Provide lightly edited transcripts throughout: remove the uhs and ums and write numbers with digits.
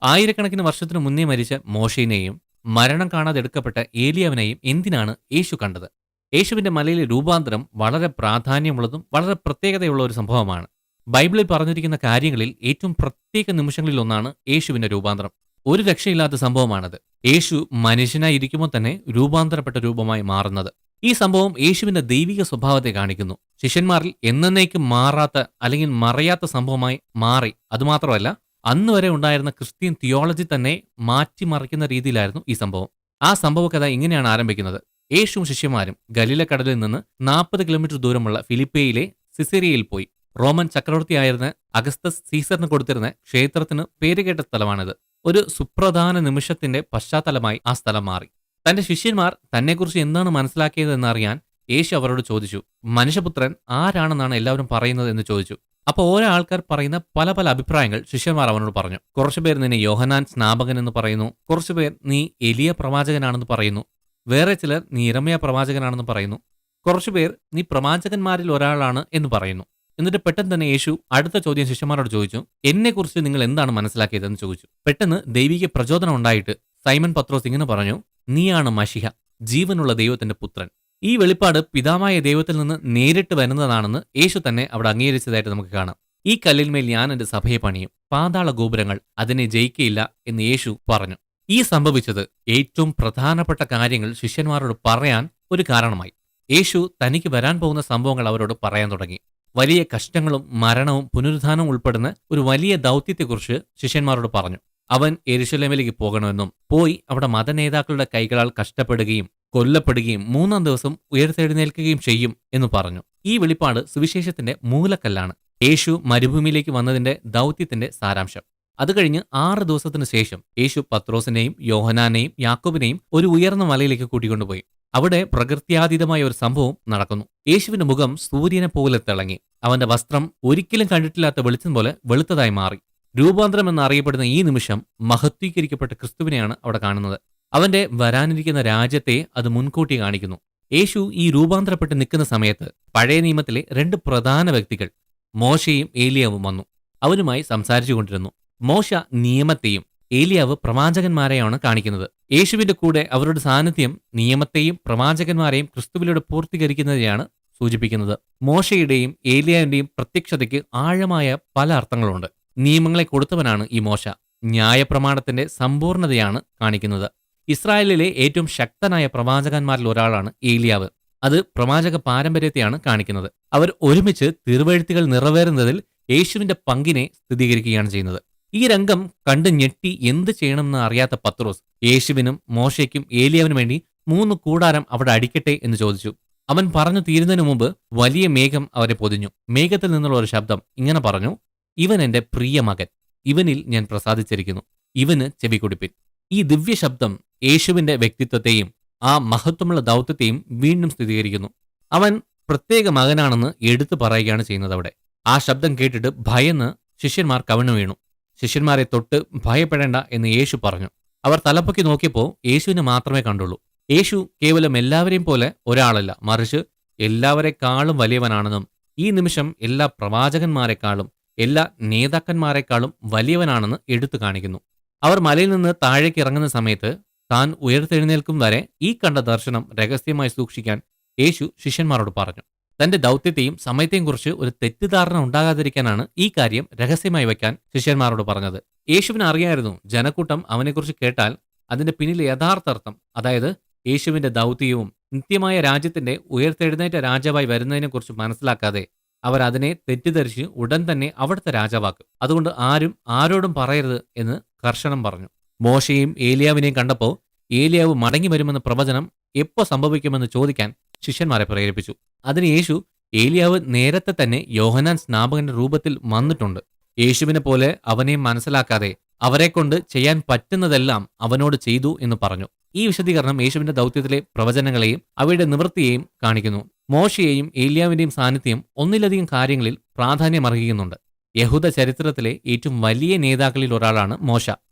ആയിരക്കണക്കിന് വർഷത്തിനു മുന്നേ മരിച്ച മോശയിനെയും മരണം കാണാതെ എടുക്കപ്പെട്ട ഏലിയാവിനെയും എന്തിനാണ് യേശു കണ്ടത്? യേശുവിന്റെ മലയിലെ രൂപാന്തരം വളരെ പ്രാധാന്യമുള്ളതും വളരെ പ്രത്യേകതയുള്ള ഒരു സംഭവമാണ്. ബൈബിളിൽ പറഞ്ഞിരിക്കുന്ന കാര്യങ്ങളിൽ ഏറ്റവും പ്രത്യേക നിമിഷങ്ങളിൽ ഒന്നാണ് യേശുവിന്റെ രൂപാന്തരം. ഒരു രക്ഷയില്ലാത്ത സംഭവമാണത്. യേശു മനുഷ്യനായി ഇരിക്കുമ്പോൾ തന്നെ രൂപാന്തരപ്പെട്ട രൂപമായി മാറുന്നത്. ഈ സംഭവം യേശുവിന്റെ ദൈവിക സ്വഭാവത്തെ കാണിക്കുന്നു. ശിഷ്യന്മാരിൽ എന്നേക്കും മാറാത്ത അല്ലെങ്കിൽ മറയാത്ത സംഭവമായി മാറി. അതുമാത്രമല്ല, അന്ന് വരെ ഉണ്ടായിരുന്ന ക്രിസ്ത്യൻ തിയോളജി തന്നെ മാറ്റിമറിക്കുന്ന രീതിയിലായിരുന്നു ഈ സംഭവം. ആ സംഭവകഥ ഇങ്ങനെയാണ് ആരംഭിക്കുന്നത്. യേശുവും ശിഷ്യന്മാരും ഗലീലക്കടലിൽ നിന്ന് 40 കിലോമീറ്റർ ദൂരമുള്ള ഫിലിപ്പയിലെ സിസേരിയയിൽ പോയി. റോമൻ ചക്രവർത്തിയായിരുന്ന അഗസ്തസ് സീസറിന് കൊടുത്തിരുന്ന ക്ഷേത്രത്തിന് പേരുകേട്ട സ്ഥലമാണിത്. ഒരു സുപ്രധാന നിമിഷത്തിന്റെ പശ്ചാത്തലമായി ആ സ്ഥലം മാറി. തന്റെ ശിഷ്യന്മാർ തന്നെക്കുറിച്ച് എന്താണ് മനസ്സിലാക്കിയതെന്നറിയാൻ യേശു അവരോട് ചോദിച്ചു. മനുഷ്യപുത്രൻ ആരാണെന്നാണ് എല്ലാവരും പറയുന്നത് എന്ന് ചോദിച്ചു. അപ്പോൾ ഓരോ ആൾക്കാർ പറയുന്ന പല പല അഭിപ്രായങ്ങൾ ശിഷ്യന്മാർ അവനോട് പറഞ്ഞു. കുറച്ചുപേർ നിന്നെ യോഹന്നാൻ സ്നാപകൻ എന്ന് പറയുന്നു, കുറച്ചുപേർ നീ എലിയ പ്രവാചകനാണെന്ന് പറയുന്നു, വേറെ ചിലർ നീ യിരെമ്യാ പ്രവാചകനാണെന്ന് പറയുന്നു, കുറച്ചുപേർ നീ പ്രവാചകന്മാരിൽ ഒരാളാണ് എന്ന് പറയുന്നു. എന്നിട്ട് പെട്ടെന്ന് തന്നെ യേശു അടുത്ത ചോദ്യം ശിഷ്യന്മാരോട് ചോദിച്ചു. എന്നെക്കുറിച്ച് നിങ്ങൾ എന്താണ് മനസ്സിലാക്കിയതെന്ന് ചോദിച്ചു. പെട്ടെന്ന് ദൈവിക പ്രചോദനം ഉണ്ടായിട്ട് സൈമൺ പത്രോസ് ഇങ്ങനെ പറഞ്ഞു, നീയാണ് മശിഹ, ജീവനുള്ള ദൈവത്തിന്റെ പുത്രൻ. ഈ വെളിപ്പാട് പിതാവായ ദൈവത്തിൽ നിന്ന് നേരിട്ട് വരുന്നതാണെന്ന് യേശു തന്നെ അവിടെ അംഗീകരിച്ചതായിട്ട് നമുക്ക് കാണാം. ഈ കല്ലിന്മേൽ ഞാൻ എന്റെ സഭയെ പണിയും, പാതാള ഗോപുരങ്ങൾ അതിനെ ജയിക്കയില്ല എന്ന് യേശു പറഞ്ഞു. ഈ സംഭവിച്ചത് ഏറ്റവും പ്രധാനപ്പെട്ട കാര്യങ്ങൾ ശിഷ്യന്മാരോട് പറയാൻ ഒരു കാരണമായി. യേശു തനിക്ക് വരാൻ പോകുന്ന സംഭവങ്ങൾ അവരോട് പറയാൻ തുടങ്ങി. വലിയ കഷ്ടങ്ങളും മരണവും പുനരുത്ഥാനവും ഉൾപ്പെടുന്ന ഒരു വലിയ ദൗത്യത്തെക്കുറിച്ച് ശിഷ്യന്മാരോട് പറഞ്ഞു. അവൻ യെരുശലേമിലേക്ക് പോകണമെന്നും പോയി അവിടെ മതനേതാക്കളുടെ കൈകളാൽ കഷ്ടപ്പെടുകയും കൊല്ലപ്പെടുകയും 3-ാം ദിവസം ഉയർത്തെഴുന്നേൽക്കുകയും ചെയ്യും എന്ന് പറഞ്ഞു. ഈ വെളിപ്പാട് സുവിശേഷത്തിന്റെ മൂലക്കല്ലാണ്. യേശു മരുഭൂമിയിലേക്ക് വന്നതിന്റെ ദൗത്യത്തിന്റെ സാരാംശം. അത് കഴിഞ്ഞ് 6 ദിവസത്തിന് ശേഷം യേശു പത്രോസിനെയും യോഹന്നാനെയും യാക്കോബിനെയും ഒരു ഉയർന്ന മലയിലേക്ക് കൂട്ടിക്കൊണ്ടുപോയി. അവിടെ പ്രകൃത്യാതീതമായ ഒരു സംഭവം നടക്കുന്നു. യേശുവിന്റെ മുഖം സൂര്യനെ പോലെ തിളങ്ങി. അവന്റെ വസ്ത്രം ഒരിക്കലും കണ്ടിട്ടില്ലാത്ത വെളിച്ചം പോലെ വെളുത്തതായി മാറി. രൂപാന്തരം എന്നറിയപ്പെടുന്ന ഈ നിമിഷം മഹത്വീകരിക്കപ്പെട്ട ക്രിസ്തുവിനെയാണ് അവിടെ കാണുന്നത്. അവന്റെ വരാനിരിക്കുന്ന രാജ്യത്തെ അത് മുൻകൂട്ടി കാണിക്കുന്നു. യേശു ഈ രൂപാന്തരപ്പെട്ട് നിൽക്കുന്ന സമയത്ത് പഴയ നിയമത്തിലെ 2 പ്രധാന വ്യക്തികൾ മോശയും ഏലിയാവും വന്നു. അവരുമായി സംസാരിച്ചു കൊണ്ടിരുന്നു. മോശ നിയമത്തെയും ഏലിയാവ് പ്രവാചകന്മാരെയാണ് കാണിക്കുന്നത്. യേശുവിന്റെ കൂടെ അവരുടെ സാന്നിധ്യം നിയമത്തെയും പ്രവാചകന്മാരെയും ക്രിസ്തുവിലൂടെ പൂർത്തീകരിക്കുന്നതിനെയാണ് സൂചിപ്പിക്കുന്നത്. മോശയുടെയും ഏലിയാവിന്റെയും പ്രത്യക്ഷതയ്ക്ക് ആഴമായ പല അർത്ഥങ്ങളുണ്ട്. നിയമങ്ങളെ കൊടുത്തവനാണ് ഈ മോശ. ന്യായപ്രമാണത്തിന്റെ സമ്പൂർണതയാണ് കാണിക്കുന്നത്. ഇസ്രായേലിലെ ഏറ്റവും ശക്തനായ പ്രവാചകന്മാരിൽ ഒരാളാണ് ഏലിയാവ്. അത് പ്രവാചക പാരമ്പര്യത്തെയാണ് കാണിക്കുന്നത്. അവർ ഒരുമിച്ച് തിരുവെഴുത്തുകൾ നിറവേറുന്നതിൽ യേശുവിന്റെ പങ്കിനെ സ്ഥിരീകരിക്കുകയാണ് ചെയ്യുന്നത്. ഈ രംഗം കണ്ട് ഞെട്ടി എന്ത് ചെയ്യണമെന്ന് അറിയാത്ത പത്രോസ് യേശുവിനും മോശയ്ക്കും ഏലിയാവിനും വേണ്ടി 3 കൂടാരം അവിടെ അടിക്കട്ടെ എന്ന് ചോദിച്ചു. അവൻ പറഞ്ഞു തീരുന്നതിനു മുമ്പ് വലിയ മേഘം അവരെ പൊതിഞ്ഞു. മേഘത്തിൽ നിന്നുള്ള ഒരു ശബ്ദം ഇങ്ങനെ പറഞ്ഞു, ഇവൻ എന്റെ പ്രിയ മകൻ, ഇവനിൽ ഞാൻ പ്രസാദിച്ചിരിക്കുന്നു, ഇവന് ചെവികൊടുപ്പിൻ. ഈ ദിവ്യ ശബ്ദം യേശുവിന്റെ വ്യക്തിത്വത്തെയും ആ മഹത്വമുള്ള ദൗത്യത്തെയും വീണ്ടും സ്ഥിരീകരിക്കുന്നു. അവൻ പ്രത്യേക മകനാണെന്ന് എടുത്തു പറയുകയാണ് ചെയ്യുന്നത്. അവിടെ ആ ശബ്ദം കേട്ടിട്ട് ഭയന്ന് ശിഷ്യന്മാർ കവിണ്ണു വീണു. ശിഷ്യന്മാരെ തൊട്ട് ഭയപ്പെടേണ്ട എന്ന് യേശു പറഞ്ഞു. അവർ തലപ്പൊക്കി നോക്കിയപ്പോൾ യേശുവിനെ മാത്രമേ കണ്ടുള്ളൂ. യേശു കേവലം എല്ലാവരെയും പോലെ ഒരാളല്ല, മറിച്ച് എല്ലാവരെക്കാളും വലിയവനാണെന്നും ഈ നിമിഷം എല്ലാ പ്രവാചകന്മാരെക്കാളും എല്ലാ നേതാക്കന്മാരെക്കാളും വലിയവനാണെന്ന് എടുത്തു കാണിക്കുന്നു. അവർ മലയിൽ നിന്ന് താഴേക്ക് ഇറങ്ങുന്ന സമയത്ത് താൻ ഉയർത്തെഴുന്നേൽക്കും വരെ ഈ കണ്ട ദർശനം രഹസ്യമായി സൂക്ഷിക്കാൻ യേശു ശിഷ്യന്മാരോട് പറഞ്ഞു. തന്റെ ദൗത്യത്തെയും സമയത്തെയും കുറിച്ച് ഒരു തെറ്റിദ്ധാരണ ഉണ്ടാകാതിരിക്കാനാണ് ഈ കാര്യം രഹസ്യമായി വയ്ക്കാൻ ശിഷ്യന്മാരോട് പറഞ്ഞത്. യേശുവിന് അറിയായിരുന്നു ജനക്കൂട്ടം അവനെക്കുറിച്ച് കേട്ടാൽ അതിന്റെ പിന്നിലെ യഥാർത്ഥ അർത്ഥം, അതായത് യേശുവിന്റെ ദൗത്യവും നിത്യമായ രാജ്യത്തിന്റെ ഉയർത്തെഴുന്നേറ്റ രാജാവായി വരുന്നതിനെക്കുറിച്ച് മനസ്സിലാക്കാതെ അവർ അതിനെ തെറ്റിദ്ധരിച്ച് ഉടൻ തന്നെ അവിടുത്തെ രാജാവാക്കും. അതുകൊണ്ട് ആരും ആരോടും പറയരുത് എന്ന് കർശനം പറഞ്ഞു. മോശയും ഏലിയാവിനെയും കണ്ടപ്പോൾ ഏലിയാവ് മടങ്ങി വരുമെന്ന പ്രവചനം എപ്പോൾ സംഭവിക്കുമെന്ന് ചോദിക്കാൻ ശിഷ്യന്മാരെ പ്രേരിപ്പിച്ചു. അതിന് യേശു, ഏലിയാവ് നേരത്തെ തന്നെ യോഹന്നാൻ സ്നാപകന്റെ രൂപത്തിൽ വന്നിട്ടുണ്ട്. യേശുവിനെ പോലെ അവനെയും മനസ്സിലാക്കാതെ അവരെക്കൊണ്ട് ചെയ്യാൻ പറ്റുന്നതെല്ലാം അവനോട് ചെയ്തു എന്ന് പറഞ്ഞു. ഈ വിശദീകരണം യേശുവിന്റെ ദൗത്യത്തിലെ പ്രവചനങ്ങളെയും അവയുടെ നിവൃത്തിയെയും കാണിക്കുന്നു. മോശയെയും ഏലിയാവിന്റെയും സാന്നിധ്യം ഒന്നിലധികം കാര്യങ്ങളിൽ പ്രാധാന്യമർഹിക്കുന്നുണ്ട്. യഹൂദ ചരിത്രത്തിലെ ഏറ്റവും വലിയ നേതാക്കളിൽ ഒരാളാണ് മോശ.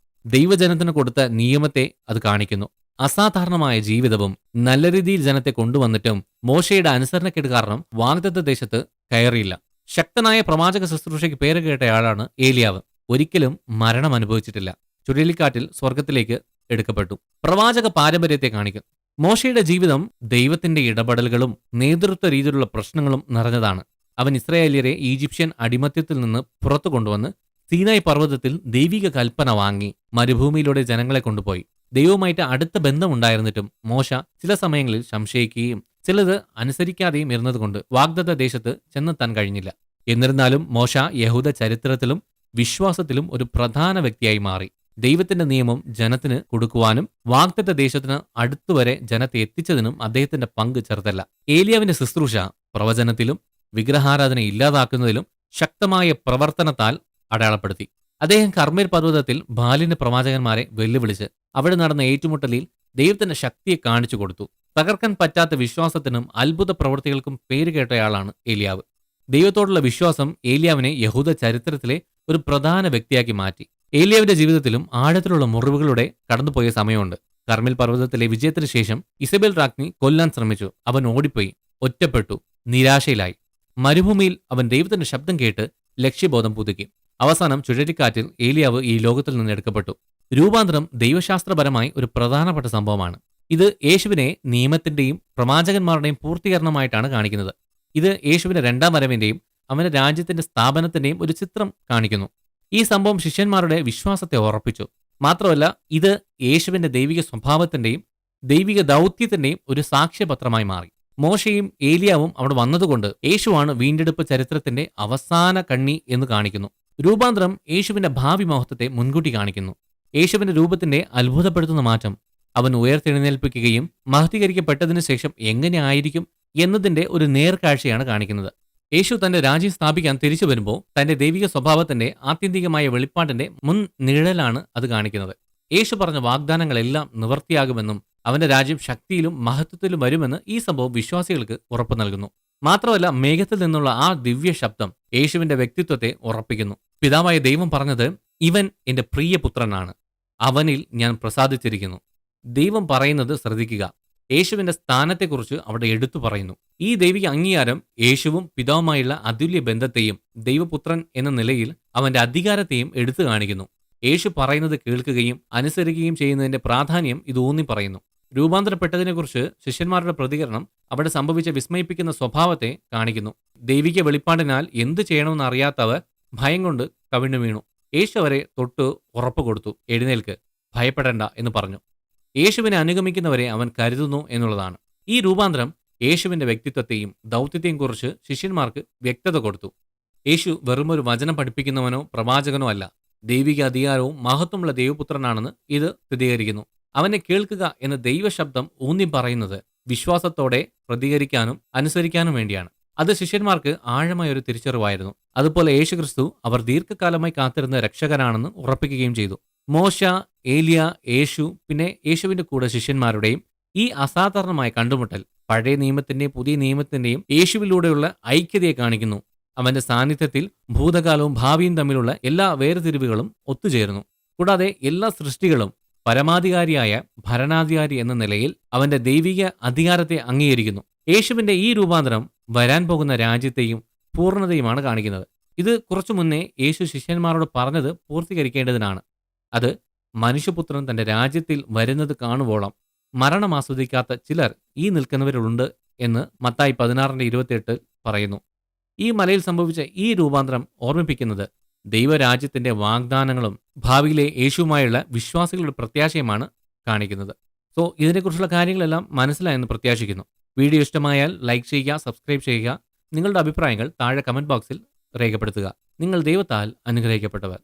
ദൈവജനത്തിന് കൊടുത്ത നിയമത്തെ അത് കാണിക്കുന്നു. അസാധാരണമായ ജീവിതവും നല്ല രീതിയിൽ ജനത്തെ കൊണ്ടുവന്നിട്ടും മോശയുടെ അനുസരണക്കേട് കാരണം വാഗ്ദത്ത ദേശത്ത് കയറിയില്ല. ശക്തനായ പ്രവാചക ശുശ്രൂഷയ്ക്ക് പേര് കേട്ടയാളാണ് ഏലിയാവ്. ഒരിക്കലും മരണം അനുഭവിച്ചിട്ടില്ല. ചുഴലിക്കാറ്റിൽ സ്വർഗത്തിലേക്ക് എടുക്കപ്പെട്ടു. പ്രവാചക പാരമ്പര്യത്തെ കാണിക്കുന്നു. മോശയുടെ ജീവിതം ദൈവത്തിന്റെ ഇടപെടലുകളും നേതൃത്വ രീതിയിലുള്ള പ്രശ്നങ്ങളും നിറഞ്ഞതാണ്. അവൻ ഇസ്രായേല്യരെ ഈജിപ്ഷ്യൻ അടിമത്യത്തിൽ നിന്ന് പുറത്തു കൊണ്ടുവന്ന് സീനായി പർവ്വതത്തിൽ ദൈവിക കൽപ്പന വാങ്ങി മരുഭൂമിയിലൂടെ ജനങ്ങളെ കൊണ്ടുപോയി. ദൈവവുമായിട്ട് അടുത്ത ബന്ധമുണ്ടായിരുന്നിട്ടും മോശ ചില സമയങ്ങളിൽ സംശയിക്കുകയും ചിലത് അനുസരിക്കാതെയും ഇരുന്നതുകൊണ്ട് വാഗ്ദത്ത ദേശത്ത് ചെന്നെത്താൻ കഴിഞ്ഞില്ല. എന്നിരുന്നാലും മോശ യഹൂദ ചരിത്രത്തിലും വിശ്വാസത്തിലും ഒരു പ്രധാന വ്യക്തിയായി മാറി. ദൈവത്തിന്റെ നിയമം ജനത്തിന് കൊടുക്കുവാനും വാഗ്ദത്ത ദേശത്തിന് അടുത്തുവരെ ജനത്തെ എത്തിച്ചതിനും അദ്ദേഹത്തിന്റെ പങ്ക് ചെറുതല്ല. ഏലിയാവിന്റെ ശുശ്രൂഷ പ്രവചനത്തിലും വിഗ്രഹാരാധന ഇല്ലാതാക്കുന്നതിലും ശക്തമായ പ്രവർത്തനത്താൽ അടയാളപ്പെടുത്തി. അദ്ദേഹം കർമ്മേൽ പർവ്വതത്തിൽ ബാലിന്റെ പ്രവാചകന്മാരെ വെല്ലുവിളിച്ച് അവിടെ നടന്ന ഏറ്റുമുട്ടലിൽ ദൈവത്തിന്റെ ശക്തിയെ കാണിച്ചു കൊടുത്തു. തകർക്കാൻ പറ്റാത്ത വിശ്വാസത്തിനും അത്ഭുത പ്രവൃത്തികൾക്കും പേരുകേട്ടയാളാണ് ഏലിയാവ്. ദൈവത്തോടുള്ള വിശ്വാസം ഏലിയാവിനെ യഹൂദ ചരിത്രത്തിലെ ഒരു പ്രധാന വ്യക്തിയാക്കി മാറ്റി. ഏലിയാവിന്റെ ജീവിതത്തിലും ആഴത്തിലുള്ള മുറിവുകളുടെ കടന്നുപോയ സമയമുണ്ട്. കർമ്മേൽ പർവ്വതത്തിലെ വിജയത്തിന് ശേഷം ഇസബേൽ രാജ്ഞി കൊല്ലാൻ ശ്രമിച്ചു. അവൻ ഓടിപ്പോയി, ഒറ്റപ്പെട്ടു, നിരാശയിലായി. മരുഭൂമിയിൽ അവൻ ദൈവത്തിന്റെ ശബ്ദം കേട്ട് ലക്ഷ്യബോധം പുതുക്കി. അവസാനം ചുഴലിക്കാറ്റിൽ ഏലിയാവ് ഈ ലോകത്തിൽ നിന്ന് എടുക്കപ്പെട്ടു. രൂപാന്തരം ദൈവശാസ്ത്രപരമായി ഒരു പ്രധാനപ്പെട്ട സംഭവമാണ്. ഇത് യേശുവിനെ നിയമത്തിന്റെയും പ്രവാചകന്മാരുടെയും പൂർത്തീകരണമായിട്ടാണ് കാണിക്കുന്നത്. ഇത് യേശുവിന്റെ രണ്ടാം വരവിന്റെയും അവന്റെ രാജ്യത്തിന്റെ സ്ഥാപനത്തിന്റെയും ഒരു ചിത്രം കാണിക്കുന്നു. ഈ സംഭവം ശിഷ്യന്മാരുടെ വിശ്വാസത്തെ ഉറപ്പിച്ചു. മാത്രമല്ല, ഇത് യേശുവിന്റെ ദൈവിക സ്വഭാവത്തിന്റെയും ദൈവിക ദൗത്യത്തിന്റെയും ഒരു സാക്ഷ്യപത്രമായി മാറി. മോശയും ഏലിയാവും അവിടെ വന്നതുകൊണ്ട് യേശുവാണ് വീണ്ടെടുപ്പ് ചരിത്രത്തിന്റെ അവസാന കണ്ണി എന്ന് കാണിക്കുന്നു. രൂപാന്തരം യേശുവിന്റെ ഭാവി മഹത്വത്തെ മുൻകൂട്ടി കാണിക്കുന്നു. യേശുവിന്റെ രൂപത്തിന്റെ അത്ഭുതപ്പെടുത്തുന്ന മാറ്റം അവൻ ഉയർത്തെഴുന്നേൽപ്പിക്കുകയും മഹത്വീകരിക്കപ്പെട്ടതിനു ശേഷം എങ്ങനെ ആയിരിക്കും എന്നതിന്റെ ഒരു നേർക്കാഴ്ചയാണ് കാണിക്കുന്നത്. യേശു തന്റെ രാജ്യം സ്ഥാപിക്കാൻ തിരിച്ചു വരുമ്പോൾ തന്റെ ദൈവിക സ്വഭാവത്തിന്റെ ആത്യന്തികമായ വെളിപ്പാടിന്റെ മുൻ നിഴലാണ് അത് കാണിക്കുന്നത്. യേശു പറഞ്ഞ വാഗ്ദാനങ്ങളെല്ലാം നിവർത്തിയാകുമെന്നും അവന്റെ രാജ്യം ശക്തിയിലും മഹത്വത്തിലും വരുമെന്ന് ഈ സംഭവം വിശ്വാസികൾക്ക് ഉറപ്പു നൽകുന്നു. മാത്രമല്ല, മേഘത്തിൽ നിന്നുള്ള ആ ദിവ്യ ശബ്ദം യേശുവിന്റെ വ്യക്തിത്വത്തെ ഉറപ്പിക്കുന്നു. പിതാവായ ദൈവം പറഞ്ഞത്, ഇവൻ എന്റെ പ്രിയപുത്രനാണ്, അവനിൽ ഞാൻ പ്രസാദിച്ചിരിക്കുന്നു. ദൈവം പറയുന്നത് ശ്രദ്ധിക്കുക. യേശുവിന്റെ സ്ഥാനത്തെക്കുറിച്ച് അവിടെ എടുത്തു പറയുന്നു. ഈ ദൈവിക അംഗീകാരം യേശുവും പിതാവുമായുള്ള അതുല്യ ബന്ധത്തെയും ദൈവപുത്രൻ എന്ന നിലയിൽ അവന്റെ അധികാരത്തെയും എടുത്തു കാണിക്കുന്നു. യേശു പറയുന്നത് കേൾക്കുകയും അനുസരിക്കുകയും ചെയ്യുന്നതിന്റെ പ്രാധാന്യം ഇത് ഊന്നി പറയുന്നു. രൂപാന്തരപ്പെട്ടതിനെക്കുറിച്ച് ശിഷ്യന്മാരുടെ പ്രതികരണം അവിടെ സംഭവിച്ച വിസ്മയിപ്പിക്കുന്ന സ്വഭാവത്തെ കാണിക്കുന്നു. ദൈവിക വെളിപ്പാടിനാൽ എന്തു ചെയ്യണമെന്ന് അറിയാത്തവർ ഭയം കൊണ്ട് കവിണ്ണു വീണു. യേശു അവരെ തൊട്ട് ഉറപ്പ് കൊടുത്തു, എഴുന്നേൽക്ക്, ഭയപ്പെടേണ്ട എന്ന് പറഞ്ഞു. യേശുവിനെ അനുഗമിക്കുന്നവരെ അവൻ കരുതുന്നു എന്നുള്ളതാണ്. ഈ രൂപാന്തരം യേശുവിന്റെ വ്യക്തിത്വത്തെയും ദൗത്യത്തെയും കുറിച്ച് ശിഷ്യന്മാർക്ക് വ്യക്തത കൊടുത്തു. യേശു വെറുമൊരു വചനം പഠിപ്പിക്കുന്നവനോ പ്രവാചകനോ അല്ല, ദൈവിക അധികാരവും മഹത്വമുള്ള ദൈവപുത്രനാണെന്ന് ഇത് സ്ഥിരീകരിക്കുന്നു. അവനെ കേൾക്കുക എന്ന ദൈവശബ്ദം ഊന്നി പറയുന്നത് വിശ്വാസത്തോടെ പ്രതികരിക്കാനും അനുസരിക്കാനും വേണ്ടിയാണ്. അത് ശിഷ്യന്മാർക്ക് ആഴമായ ഒരു തിരിച്ചറിവായിരുന്നു. അതുപോലെ യേശുക്രിസ്തു അവർ ദീർഘകാലമായി കാത്തിരുന്ന രക്ഷകനാണെന്ന് ഉറപ്പിക്കുകയും ചെയ്തു. മോശ, ഏലിയ, യേശു, പിന്നെ യേശുവിന്റെ കൂടെ ശിഷ്യന്മാരുടെയും ഈ അസാധാരണമായ കണ്ടുമുട്ടൽ പഴയ നിയമത്തിന്റെയും പുതിയ നിയമത്തിന്റെയും യേശുവിലൂടെയുള്ള ഐക്യതയെ കാണിക്കുന്നു. അവന്റെ സാന്നിധ്യത്തിൽ ഭൂതകാലവും ഭാവിയും തമ്മിലുള്ള എല്ലാ വേർതിരിവുകളും ഒത്തുചേരുന്നു. കൂടാതെ എല്ലാ സൃഷ്ടികളും പരമാധികാരിയായ ഭരണാധികാരി എന്ന നിലയിൽ അവന്റെ ദൈവിക അധികാരത്തെ അംഗീകരിക്കുന്നു. യേശുവിന്റെ ഈ രൂപാന്തരം വരാൻ പോകുന്ന രാജ്യത്തെയും പൂർണ്ണതയുമാണ് കാണിക്കുന്നത്. ഇത് കുറച്ചു മുന്നേ യേശു ശിഷ്യന്മാരോട് പറഞ്ഞത് പൂർത്തീകരിക്കേണ്ടതിനാണ്. അത് മനുഷ്യപുത്രൻ തന്റെ രാജ്യത്തിൽ വരുന്നത് കാണുവോളം മരണം ആസ്വദിക്കാത്ത ചിലർ ഈ നിൽക്കുന്നവരുണ്ട് എന്ന് മത്തായി 16:28 പറയുന്നു. ഈ മലയിൽ സംഭവിച്ച ഈ രൂപാന്തരം ഓർമ്മിപ്പിക്കുന്നത് ദൈവരാജ്യത്തിന്റെ വാഗ്ദാനങ്ങളും ഭാവിയിലെ യേശുവുമായുള്ള വിശ്വാസികളുടെ പ്രത്യാശയുമാണ് കാണിക്കുന്നത്. സോ ഇതിനെക്കുറിച്ചുള്ള കാര്യങ്ങളെല്ലാം മനസ്സിലായെന്ന് പ്രത്യാശിക്കുന്നു. വീഡിയോ ഇഷ്ടമായാൽ ലൈക്ക് ചെയ്യുക, സബ്സ്ക്രൈബ് ചെയ്യുക. നിങ്ങളുടെ അഭിപ്രായങ്ങൾ താഴെ കമന്റ് ബോക്സിൽ രേഖപ്പെടുത്തുക. നിങ്ങൾ ദൈവത്താൽ അനുഗ്രഹിക്കപ്പെട്ടവർ.